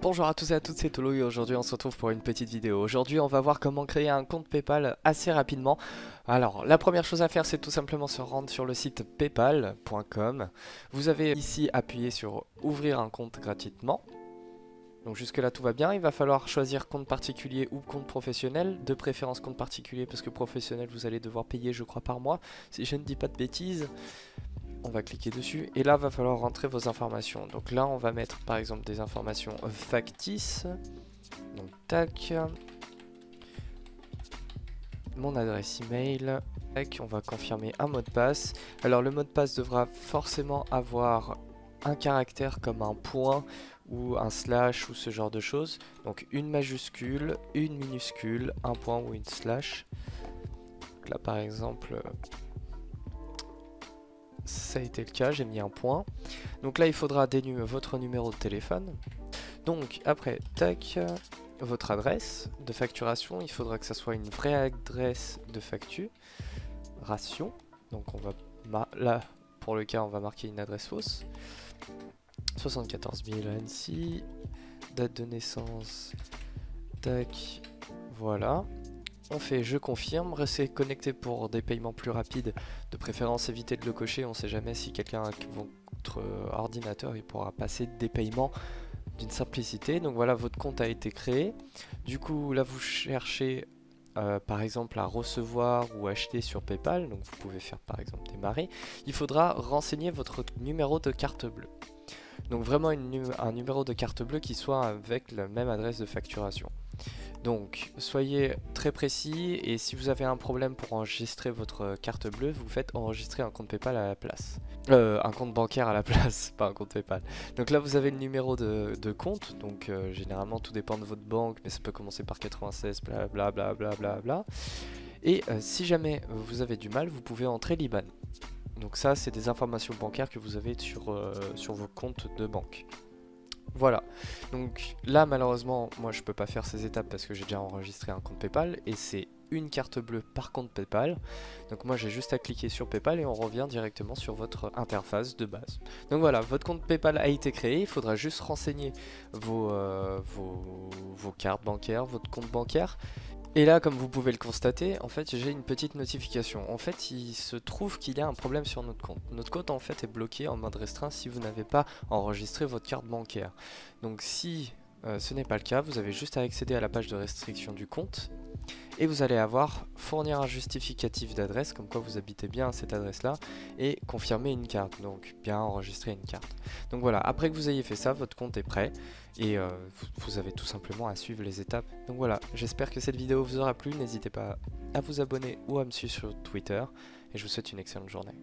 Bonjour à tous et à toutes, c'est Tolo et aujourd'hui on se retrouve pour une petite vidéo. Aujourd'hui on va voir comment créer un compte PayPal assez rapidement. Alors la première chose à faire c'est tout simplement se rendre sur le site paypal.com. Vous avez ici appuyé sur ouvrir un compte gratuitement. Donc jusque là tout va bien, il va falloir choisir compte particulier ou compte professionnel, de préférence compte particulier parce que professionnel vous allez devoir payer je crois par mois, si je ne dis pas de bêtises. On va cliquer dessus et là va falloir rentrer vos informations. Donc là on va mettre par exemple des informations factices. Donc tac. Mon adresse email. Tac, on va confirmer un mot de passe. Alors le mot de passe devra forcément avoir un caractère comme un point ou un slash ou ce genre de choses. Donc une majuscule, une minuscule, un point ou une slash. Donc là par exemple ça a été le cas, j'ai mis un point. Donc là il faudra votre numéro de téléphone. Donc après, tac, votre adresse de facturation, il faudra que ça soit une vraie adresse de facturation. Donc on va, là pour le cas on va marquer une adresse fausse. 74 000 Annecy, date de naissance, tac, voilà. On fait je confirme, restez connecté pour des paiements plus rapides, de préférence évitez de le cocher, on sait jamais si quelqu'un a votre ordinateur il pourra passer des paiements d'une simplicité. Donc voilà, votre compte a été créé. Du coup là vous cherchez par exemple à recevoir ou acheter sur PayPal, donc vous pouvez faire par exemple démarrer. Il faudra renseigner votre numéro de carte bleue. Donc vraiment un numéro de carte bleue qui soit avec la même adresse de facturation. Donc soyez très précis et si vous avez un problème pour enregistrer votre carte bleue, vous faites enregistrer un compte PayPal à la place. Un compte bancaire à la place, pas un compte PayPal. Donc là vous avez le numéro de compte, donc généralement tout dépend de votre banque, mais ça peut commencer par 96, blablabla. Bla bla bla. Et si jamais vous avez du mal, vous pouvez entrer l'IBAN. Donc ça c'est des informations bancaires que vous avez sur vos comptes de banque. Voilà, donc là malheureusement moi je peux pas faire ces étapes parce que j'ai déjà enregistré un compte PayPal et c'est une carte bleue par compte PayPal. Donc moi j'ai juste à cliquer sur PayPal et on revient directement sur votre interface de base. Donc voilà, votre compte PayPal a été créé, il faudra juste renseigner vos cartes bancaires, votre compte bancaire. Et là, comme vous pouvez le constater, en fait, j'ai une petite notification. En fait, il se trouve qu'il y a un problème sur notre compte. Notre compte, en fait, est bloqué en mode restreint si vous n'avez pas enregistré votre carte bancaire. Donc, si ce n'est pas le cas, vous avez juste à accéder à la page de restriction du compte. Et vous allez avoir fournir un justificatif d'adresse, comme quoi vous habitez bien à cette adresse-là, et confirmer une carte, donc bien enregistrer une carte. Donc voilà, après que vous ayez fait ça, votre compte est prêt, et vous avez tout simplement à suivre les étapes. Donc voilà, j'espère que cette vidéo vous aura plu, n'hésitez pas à vous abonner ou à me suivre sur Twitter, et je vous souhaite une excellente journée.